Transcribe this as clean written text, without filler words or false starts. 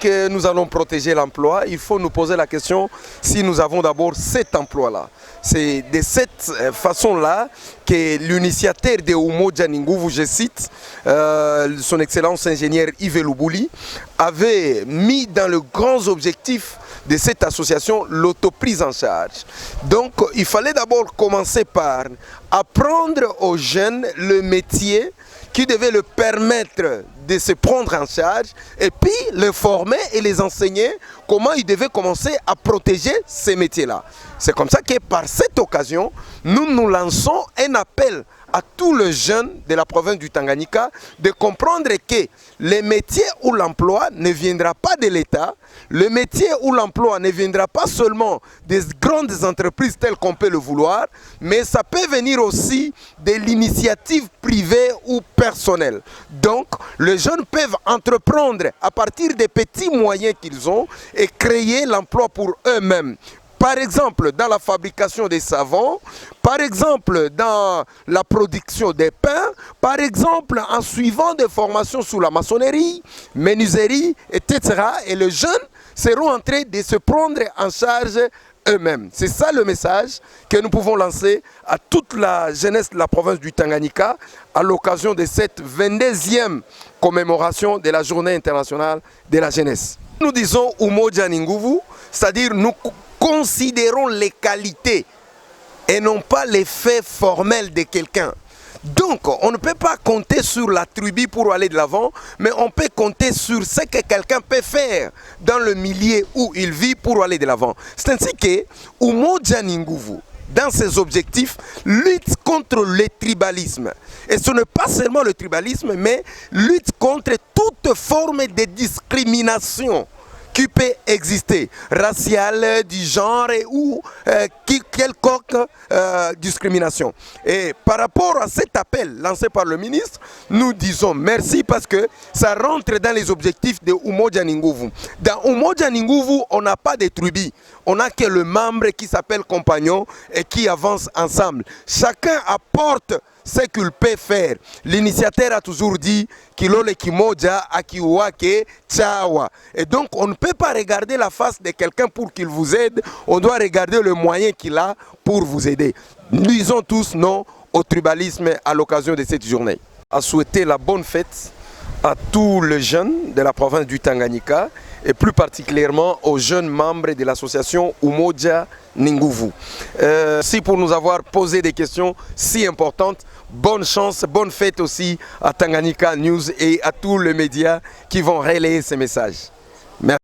que nous allons protéger l'emploi, il faut nous poser la question si nous avons d'abord cet emploi-là. C'est de cette façon-là que l'initiateur de Umoja Ninguvu, je cite, son excellence ingénieur Yves Loubouli, avait mis dans le grand objectif de cette association l'autoprise en charge. Donc il fallait d'abord commencer par apprendre aux jeunes le métier qui devait le permettre de se prendre en charge et puis les former et les enseigner comment ils devaient commencer à protéger ces métiers-là. C'est comme ça que par cette occasion, nous lançons un appel à tous les jeunes de la province du Tanganyika de comprendre que le métier ou l'emploi ne viendra pas de l'État, le métier ou l'emploi ne viendra pas seulement des grandes entreprises telles qu'on peut le vouloir, mais ça peut venir aussi de l'initiative privée ou personnelle. Donc, les jeunes peuvent entreprendre à partir des petits moyens qu'ils ont et créer l'emploi pour eux-mêmes. Par exemple, dans la fabrication des savons, par exemple, dans la production des pains, par exemple, en suivant des formations sur la maçonnerie, menuiserie, etc. Et les jeunes seront en train de se prendre en charge eux-mêmes. C'est ça le message que nous pouvons lancer à toute la jeunesse de la province du Tanganyika à l'occasion de cette 22e commémoration de la Journée internationale de la jeunesse. Nous disons Umoja Ninguvu, c'est-à-dire nous considérons les qualités et non pas les faits formels de quelqu'un. Donc, on ne peut pas compter sur la tribu pour aller de l'avant, mais on peut compter sur ce que quelqu'un peut faire dans le milieu où il vit pour aller de l'avant. C'est ainsi que Umoja Ninguvu, dans ses objectifs, lutte contre le tribalisme. Et ce n'est pas seulement le tribalisme, mais lutte contre toute forme de discrimination qui peut exister, raciale, du genre ou quelconque discrimination. Et par rapport à cet appel lancé par le ministre, nous disons merci parce que ça rentre dans les objectifs de Umoja Ninguvu. Dans Umoja Ninguvu, on n'a pas de tribu, on n'a que le membre qui s'appelle compagnon et qui avance ensemble. Chacun apporte ce qu'il peut faire. L'initiateur a toujours dit Kilole Kimoja Akiwake Chawa. Et donc on ne peut pas regarder la face de quelqu'un pour qu'il vous aide, on doit regarder le moyen qu'il a pour vous aider. Nous disons tous non au tribalisme à l'occasion de cette journée. À souhaiter la bonne fête à tous les jeunes de la province du Tanganyika et plus particulièrement aux jeunes membres de l'association Umoja Ninguvu. Merci pour nous avoir posé des questions si importantes. Bonne chance, bonne fête aussi à Tanganyika News et à tous les médias qui vont relayer ces messages. Merci.